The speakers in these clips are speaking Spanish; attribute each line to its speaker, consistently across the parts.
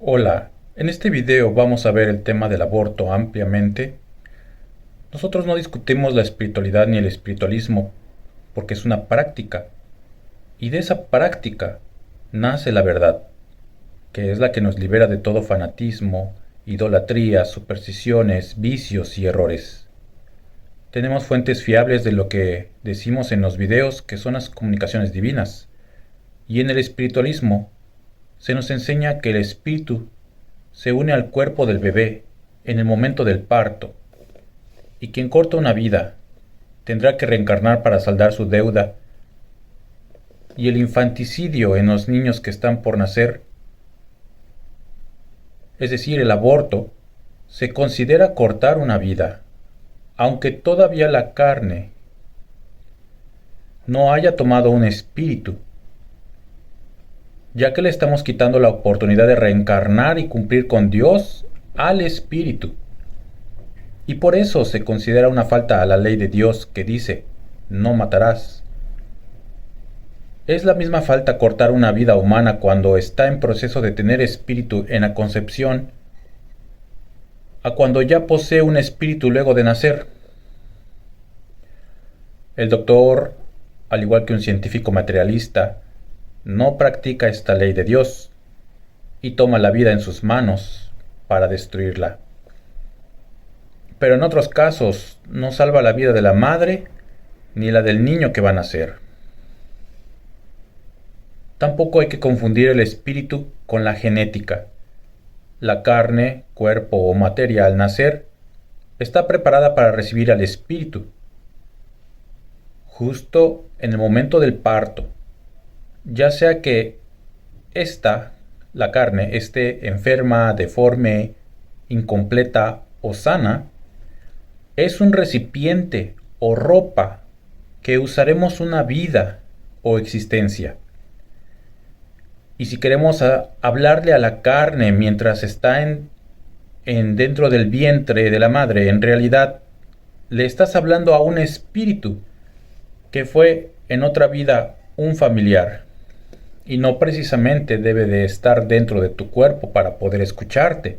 Speaker 1: Hola, en este video vamos a ver el tema del aborto ampliamente. Nosotros no discutimos la espiritualidad ni el espiritualismo, porque es una práctica, y de esa práctica nace la verdad, que es la que nos libera de todo fanatismo, idolatría, supersticiones, vicios y errores. Tenemos fuentes fiables de lo que decimos en los videos, que son las comunicaciones divinas, y en el espiritualismo se nos enseña que el espíritu se une al cuerpo del bebé en el momento del parto, y quien corta una vida tendrá que reencarnar para saldar su deuda, y el infanticidio en los niños que están por nacer, es decir, el aborto, se considera cortar una vida, aunque todavía la carne no haya tomado un espíritu, ya que le estamos quitando la oportunidad de reencarnar y cumplir con Dios al espíritu. Y por eso se considera una falta a la ley de Dios que dice, no matarás. Es la misma falta cortar una vida humana cuando está en proceso de tener espíritu en la concepción, a cuando ya posee un espíritu luego de nacer. El doctor, al igual que un científico materialista, no practica esta ley de Dios y toma la vida en sus manos para destruirla. Pero en otros casos no salva la vida de la madre ni la del niño que va a nacer. Tampoco hay que confundir el espíritu con la genética. La carne, cuerpo o materia al nacer está preparada para recibir al espíritu, justo en el momento del parto, ya sea que la carne, esté enferma, deforme, incompleta o sana, es un recipiente o ropa que usaremos una vida o existencia. Y si queremos hablarle a la carne mientras está dentro del vientre de la madre, en realidad le estás hablando a un espíritu que fue en otra vida un familiar y no precisamente debe de estar dentro de tu cuerpo para poder escucharte.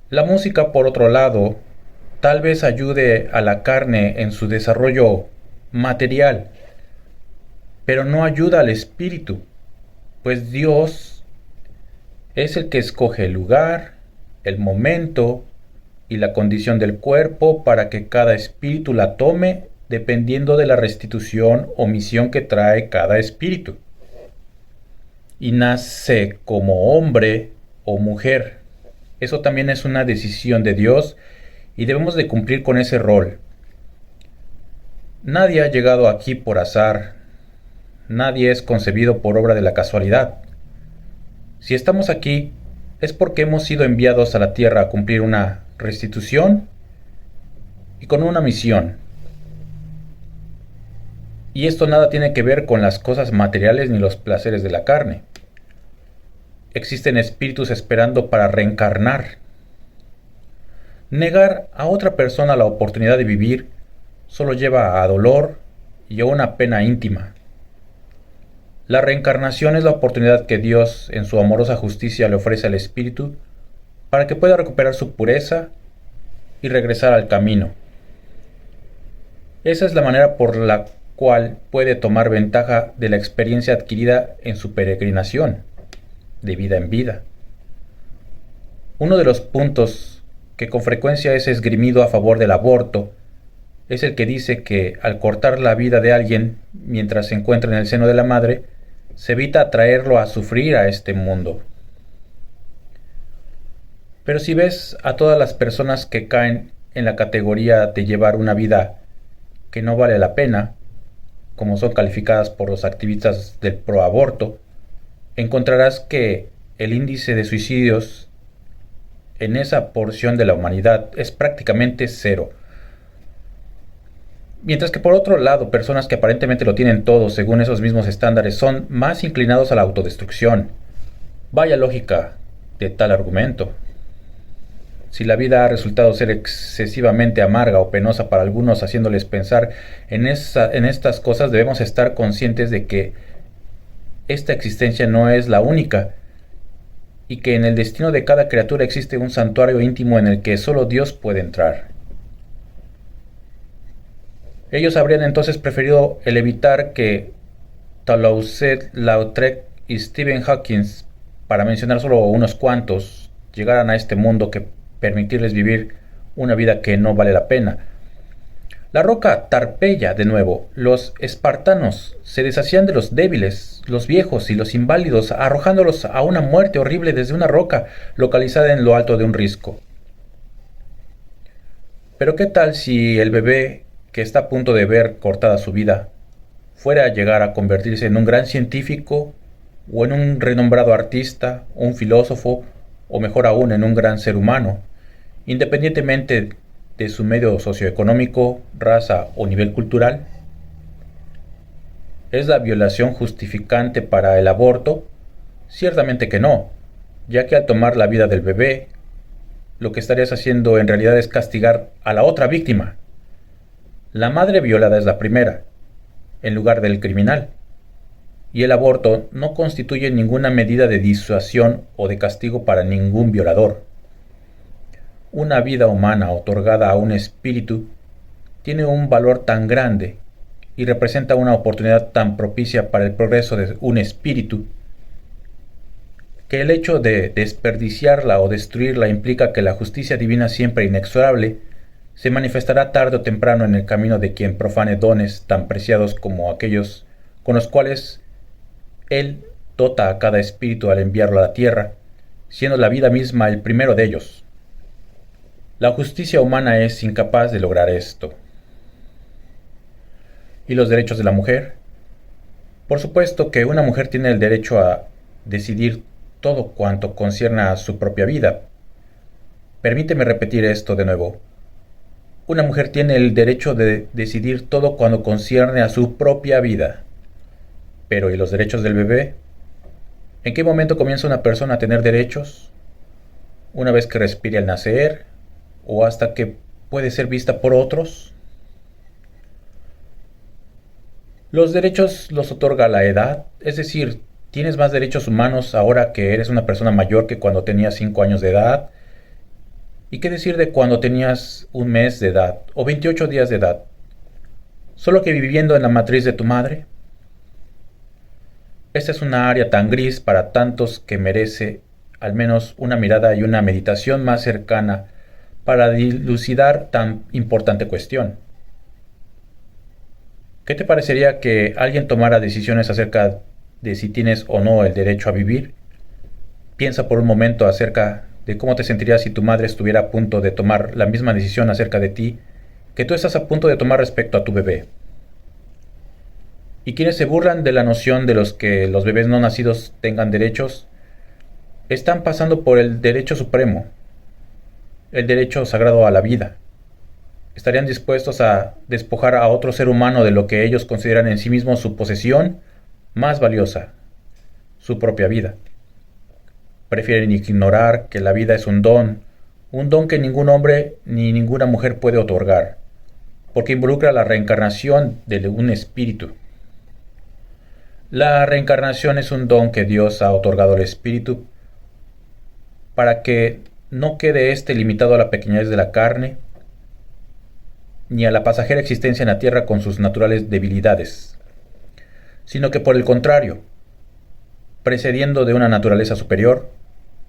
Speaker 1: La música, por otro lado, tal vez ayude a la carne en su desarrollo material, pero no ayuda al espíritu, pues Dios es el que escoge el lugar, el momento y la condición del cuerpo para que cada espíritu la tome dependiendo de la restitución o misión que trae cada espíritu. Y nace como hombre o mujer. Eso también es una decisión de Dios y debemos de cumplir con ese rol. Nadie ha llegado aquí por azar. Nadie es concebido por obra de la casualidad. Si estamos aquí, es porque hemos sido enviados a la tierra a cumplir una restitución y con una misión. Y esto nada tiene que ver con las cosas materiales ni los placeres de la carne. Existen espíritus esperando para reencarnar. Negar a otra persona la oportunidad de vivir solo lleva a dolor y a una pena íntima. La reencarnación es la oportunidad que Dios, en su amorosa justicia, le ofrece al espíritu para que pueda recuperar su pureza y regresar al camino. Esa es la manera por la cual puede tomar ventaja de la experiencia adquirida en su peregrinación, de vida en vida. Uno de los puntos que con frecuencia es esgrimido a favor del aborto es el que dice que al cortar la vida de alguien mientras se encuentra en el seno de la madre, se evita traerlo a sufrir a este mundo. Pero si ves a todas las personas que caen en la categoría de llevar una vida que no vale la pena, como son calificadas por los activistas del proaborto, encontrarás que el índice de suicidios en esa porción de la humanidad es prácticamente cero. Mientras que por otro lado, personas que aparentemente lo tienen todo según esos mismos estándares son más inclinados a la autodestrucción. Vaya lógica de tal argumento. Si la vida ha resultado ser excesivamente amarga o penosa para algunos, haciéndoles pensar en estas cosas, debemos estar conscientes de que esta existencia no es la única y que en el destino de cada criatura existe un santuario íntimo en el que solo Dios puede entrar. Ellos habrían entonces preferido el evitar que Toulouse-Lautrec y Stephen Hawking, para mencionar solo unos cuantos, llegaran a este mundo que permitirles vivir una vida que no vale la pena. La roca Tarpeya, de nuevo, los espartanos se deshacían de los débiles, los viejos y los inválidos, arrojándolos a una muerte horrible desde una roca localizada en lo alto de un risco. Pero ¿qué tal si el bebé que está a punto de ver cortada su vida fuera a llegar a convertirse en un gran científico o en un renombrado artista, un filósofo o mejor aún en un gran ser humano, independientemente de su medio socioeconómico, raza o nivel cultural? ¿Es la violación justificante para el aborto? Ciertamente que no, ya que al tomar la vida del bebé, lo que estarías haciendo en realidad es castigar a la otra víctima. La madre violada es la primera, en lugar del criminal, y el aborto no constituye ninguna medida de disuasión o de castigo para ningún violador. Una vida humana otorgada a un espíritu tiene un valor tan grande y representa una oportunidad tan propicia para el progreso de un espíritu que el hecho de desperdiciarla o destruirla implica que la justicia divina siempre inexorable se manifestará tarde o temprano en el camino de quien profane dones tan preciados como aquellos con los cuales Él dota a cada espíritu al enviarlo a la tierra, siendo la vida misma el primero de ellos. La justicia humana es incapaz de lograr esto. ¿Y los derechos de la mujer? Por supuesto que una mujer tiene el derecho a decidir todo cuanto concierne a su propia vida. Permíteme repetir esto de nuevo. Una mujer tiene el derecho de decidir todo cuando concierne a su propia vida. Pero ¿y los derechos del bebé? ¿En qué momento comienza una persona a tener derechos? ¿Una vez que respire al nacer? ¿O hasta que puede ser vista por otros? Los derechos los otorga la edad, es decir, tienes más derechos humanos ahora que eres una persona mayor que cuando tenías 5 años de edad. ¿Y qué decir de cuando tenías un mes de edad o 28 días de edad? ¿Solo que viviendo en la matriz de tu madre? Esta es una área tan gris para tantos que merece al menos una mirada y una meditación más cercana para dilucidar tan importante cuestión. ¿Qué te parecería que alguien tomara decisiones acerca de si tienes o no el derecho a vivir? Piensa por un momento acerca de cómo te sentirías si tu madre estuviera a punto de tomar la misma decisión acerca de ti que tú estás a punto de tomar respecto a tu bebé. Y quienes se burlan de la noción de los que los bebés no nacidos tengan derechos, están pasando por el derecho supremo, el derecho sagrado a la vida. Estarían dispuestos a despojar a otro ser humano de lo que ellos consideran en sí mismos su posesión más valiosa, su propia vida. Prefieren ignorar que la vida es un don que ningún hombre ni ninguna mujer puede otorgar, porque involucra la reencarnación de un espíritu. La reencarnación es un don que Dios ha otorgado al espíritu para que no quede éste limitado a la pequeñez de la carne ni a la pasajera existencia en la tierra con sus naturales debilidades, sino que por el contrario, precediendo de una naturaleza superior,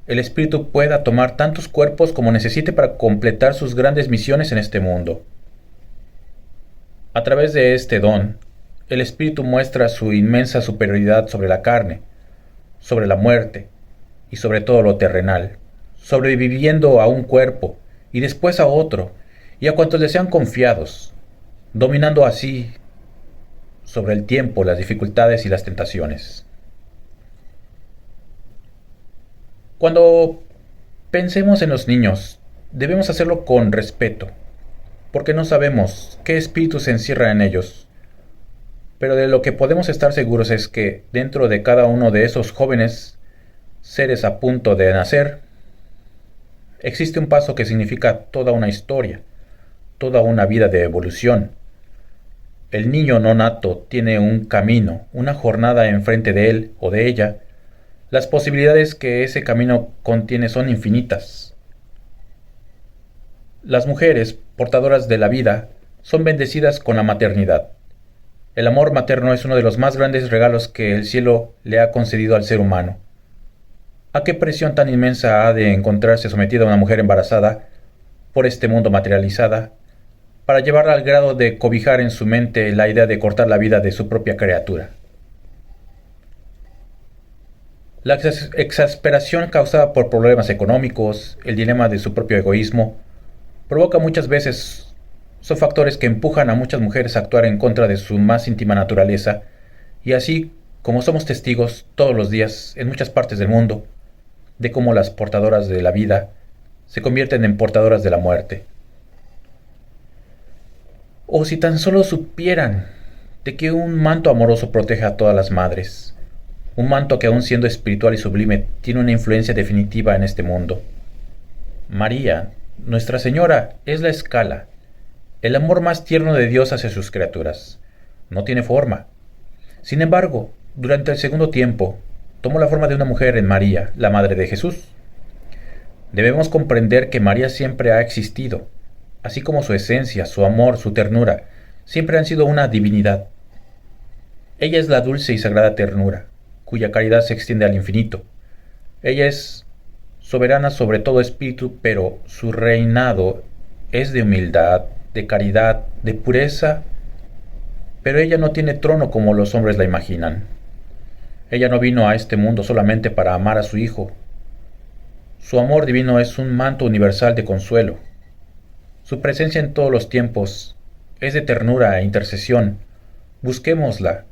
Speaker 1: el espíritu pueda tomar tantos cuerpos como necesite para completar sus grandes misiones en este mundo. A través de este don, el espíritu muestra su inmensa superioridad sobre la carne, sobre la muerte y sobre todo lo terrenal, sobreviviendo a un cuerpo y después a otro y a cuantos le sean confiados, dominando así sobre el tiempo, las dificultades y las tentaciones. Cuando pensemos en los niños, debemos hacerlo con respeto, porque no sabemos qué espíritu se encierra en ellos. Pero de lo que podemos estar seguros es que dentro de cada uno de esos jóvenes seres a punto de nacer, existe un paso que significa toda una historia, toda una vida de evolución. El niño no nato tiene un camino, una jornada enfrente de él o de ella, Las posibilidades que ese camino contiene son infinitas. Las mujeres, portadoras de la vida, son bendecidas con la maternidad. El amor materno es uno de los más grandes regalos que el cielo le ha concedido al ser humano. ¿A qué presión tan inmensa ha de encontrarse sometida una mujer embarazada por este mundo materializada para llevarla al grado de cobijar en su mente la idea de cortar la vida de su propia criatura? La exasperación causada por problemas económicos, el dilema de su propio egoísmo, provoca muchas veces, son factores que empujan a muchas mujeres a actuar en contra de su más íntima naturaleza, y así como somos testigos todos los días en muchas partes del mundo, de cómo las portadoras de la vida se convierten en portadoras de la muerte. O si tan solo supieran de que un manto amoroso protege a todas las madres, un manto que aun siendo espiritual y sublime tiene una influencia definitiva en este mundo. María, Nuestra Señora, es la escala, el amor más tierno de Dios hacia sus criaturas. No tiene forma. Sin embargo, durante el segundo tiempo, tomó la forma de una mujer en María, la Madre de Jesús. Debemos comprender que María siempre ha existido, así como su esencia, su amor, su ternura, siempre han sido una divinidad. Ella es la dulce y sagrada ternura, cuya caridad se extiende al infinito. Ella es soberana sobre todo espíritu, pero su reinado es de humildad, de caridad, de pureza, pero ella no tiene trono como los hombres la imaginan. Ella no vino a este mundo solamente para amar a su Hijo. Su amor divino es un manto universal de consuelo. Su presencia en todos los tiempos es de ternura e intercesión. Busquémosla,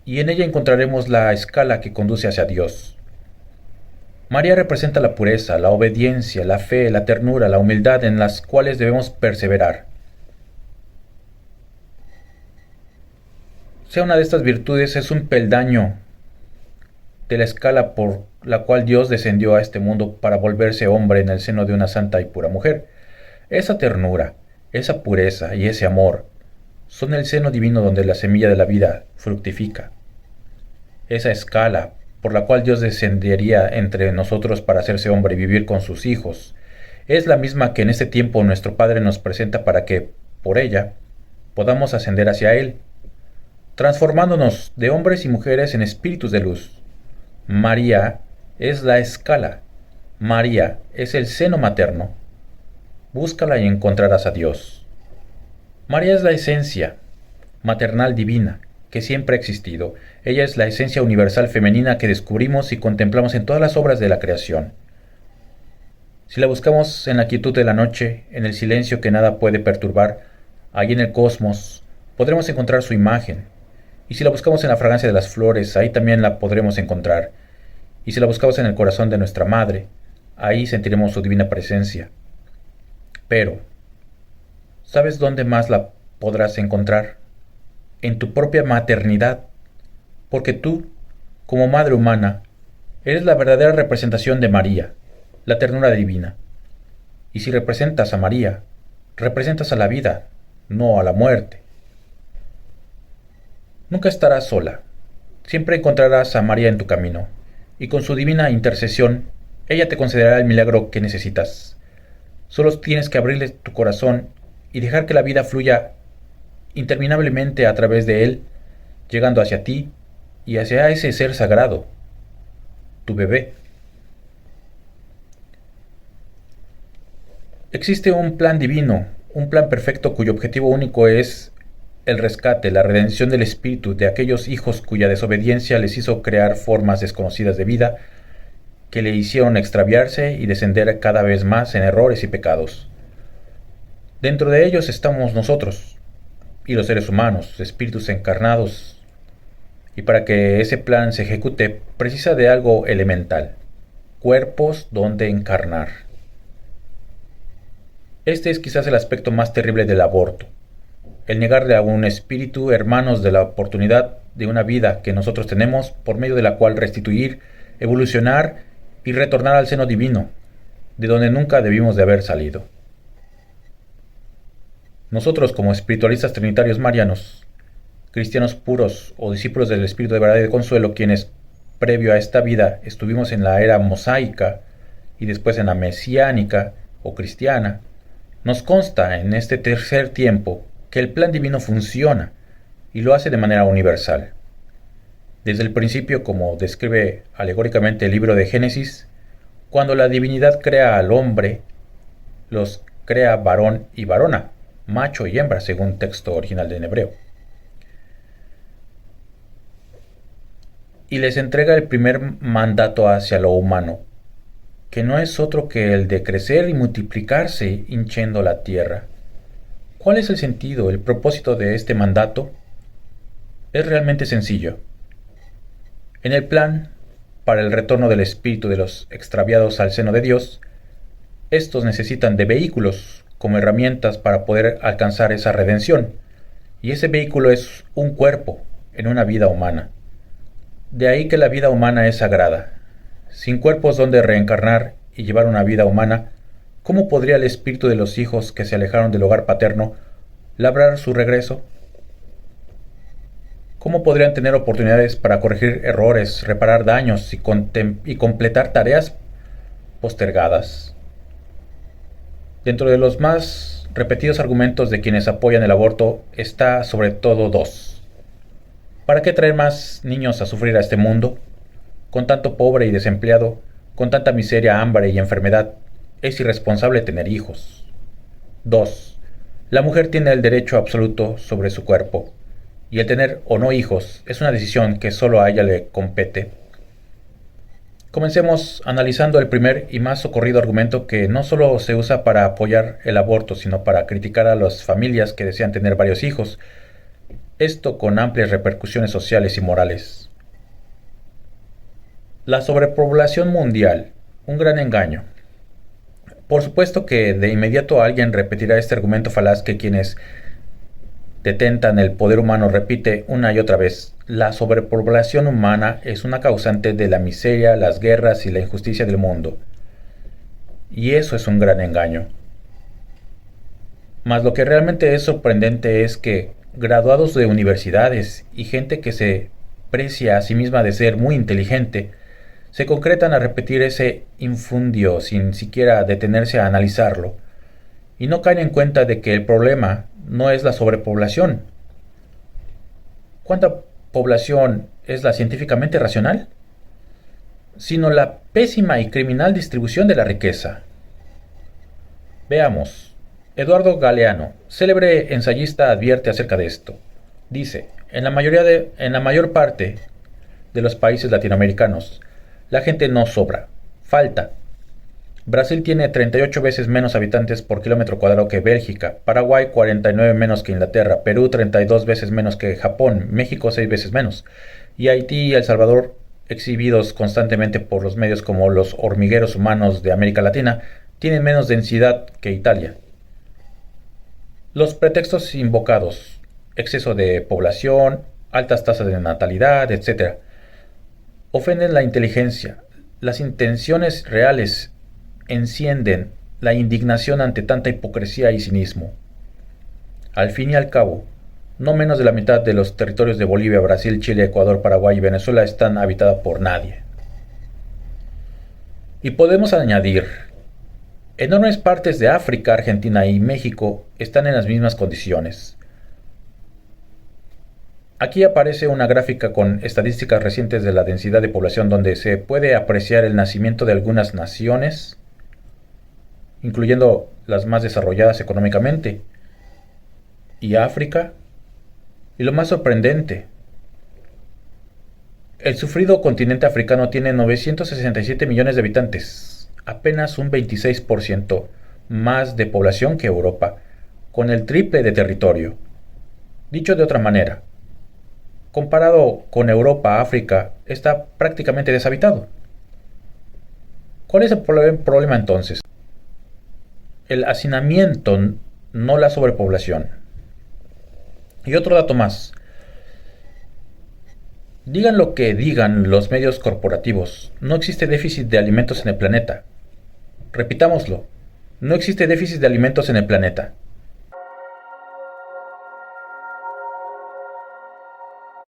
Speaker 1: y en ella encontraremos la escala que conduce hacia Dios. María representa la pureza, la obediencia, la fe, la ternura, la humildad en las cuales debemos perseverar. Sea una de estas virtudes es un peldaño de la escala por la cual Dios descendió a este mundo para volverse hombre en el seno de una santa y pura mujer. Esa ternura, esa pureza y ese amor son el seno divino donde la semilla de la vida fructifica. Esa escala por la cual Dios descendería entre nosotros para hacerse hombre y vivir con sus hijos, es la misma que en este tiempo nuestro Padre nos presenta para que, por ella, podamos ascender hacia Él, transformándonos de hombres y mujeres en espíritus de luz. María es la escala, María es el seno materno. Búscala y encontrarás a Dios. María es la esencia maternal divina que siempre ha existido. Ella es la esencia universal femenina que descubrimos y contemplamos en todas las obras de la creación. Si la buscamos en la quietud de la noche, en el silencio que nada puede perturbar, allí en el cosmos, podremos encontrar su imagen. Y si la buscamos en la fragancia de las flores, ahí también la podremos encontrar. Y si la buscamos en el corazón de nuestra madre, ahí sentiremos su divina presencia. Pero, ¿sabes dónde más la podrás encontrar? En tu propia maternidad, porque tú, como madre humana, eres la verdadera representación de María, la ternura divina. Y si representas a María, representas a la vida, no a la muerte. Nunca estarás sola, siempre encontrarás a María en tu camino, y con su divina intercesión, ella te concederá el milagro que necesitas. Solo tienes que abrirle tu corazón y dejar que la vida fluya interminablemente a través de él, llegando hacia ti y hacia ese ser sagrado, tu bebé. Existe un plan divino, un plan perfecto cuyo objetivo único es el rescate, la redención del espíritu de aquellos hijos cuya desobediencia les hizo crear formas desconocidas de vida que le hicieron extraviarse y descender cada vez más en errores y pecados. Dentro de ellos estamos nosotros, y los seres humanos, espíritus encarnados, y para que ese plan se ejecute precisa de algo elemental, cuerpos donde encarnar. Este es quizás el aspecto más terrible del aborto, el negarle a un espíritu hermanos de la oportunidad de una vida que nosotros tenemos por medio de la cual restituir, evolucionar y retornar al seno divino, de donde nunca debimos de haber salido. Nosotros, como espiritualistas trinitarios marianos, cristianos puros o discípulos del Espíritu de verdad y de consuelo, quienes previo a esta vida estuvimos en la era mosaica y después en la mesiánica o cristiana, nos consta en este tercer tiempo que el plan divino funciona y lo hace de manera universal. Desde el principio, como describe alegóricamente el libro de Génesis, cuando la divinidad crea al hombre, los crea varón y varona, macho y hembra, según texto original en hebreo. Y les entrega el primer mandato hacia lo humano, que no es otro que el de crecer y multiplicarse hinchiendo la tierra. ¿Cuál es el sentido, el propósito de este mandato? Es realmente sencillo. En el plan para el retorno del espíritu de los extraviados al seno de Dios, estos necesitan de vehículos como herramientas para poder alcanzar esa redención, y ese vehículo es un cuerpo en una vida humana. De ahí que la vida humana es sagrada. Sin cuerpos donde reencarnar y llevar una vida humana, ¿cómo podría el espíritu de los hijos que se alejaron del hogar paterno labrar su regreso? ¿Cómo podrían tener oportunidades para corregir errores, reparar daños y completar tareas postergadas? Dentro de los más repetidos argumentos de quienes apoyan el aborto está sobre todo dos. ¿Para qué traer más niños a sufrir a este mundo? Con tanto pobre y desempleado, con tanta miseria, hambre y enfermedad, es irresponsable tener hijos. 2. La mujer tiene el derecho absoluto sobre su cuerpo, y el tener o no hijos es una decisión que solo a ella le compete. Comencemos analizando el primer y más socorrido argumento, que no solo se usa para apoyar el aborto, sino para criticar a las familias que desean tener varios hijos, esto con amplias repercusiones sociales y morales. La sobrepoblación mundial, un gran engaño. Por supuesto que de inmediato alguien repetirá este argumento falaz que quienes detentan el poder humano repite una y otra vez: la sobrepoblación humana es una causante de la miseria, las guerras y la injusticia del mundo. Y eso es un gran engaño. Mas lo que realmente es sorprendente es que graduados de universidades y gente que se precia a sí misma de ser muy inteligente, se concretan a repetir ese infundio sin siquiera detenerse a analizarlo, y no caen en cuenta de que el problema no es la sobrepoblación. ¿Cuánta población es la científicamente racional? Sino la pésima y criminal distribución de la riqueza. Veamos. Eduardo Galeano, célebre ensayista, advierte acerca de esto. Dice: en la mayor parte de los países latinoamericanos, la gente no sobra, falta. Brasil tiene 38 veces menos habitantes por kilómetro cuadrado que Bélgica, Paraguay 49 menos que Inglaterra, Perú 32 veces menos que Japón, México 6 veces menos, y Haití y El Salvador, exhibidos constantemente por los medios como los hormigueros humanos de América Latina, tienen menos densidad que Italia. Los pretextos invocados: exceso de población, altas tasas de natalidad, etc., ofenden la inteligencia. Las intenciones reales encienden la indignación ante tanta hipocresía y cinismo. Al fin y al cabo, no menos de la mitad de los territorios de Bolivia, Brasil, Chile, Ecuador, Paraguay y Venezuela están habitados por nadie. Y podemos añadir: enormes partes de África, Argentina y México están en las mismas condiciones. Aquí aparece una gráfica con estadísticas recientes de la densidad de población, donde se puede apreciar el nacimiento de algunas naciones, incluyendo las más desarrolladas económicamente, y África. Y lo más sorprendente: el sufrido continente africano tiene 967 millones de habitantes, apenas un 26% más de población que Europa, con el triple de territorio. Dicho de otra manera, comparado con Europa, África está prácticamente deshabitado. ¿Cuál es el problema entonces? El hacinamiento, no la sobrepoblación. Y otro dato más. Digan lo que digan los medios corporativos, no existe déficit de alimentos en el planeta. Repitámoslo: no existe déficit de alimentos en el planeta.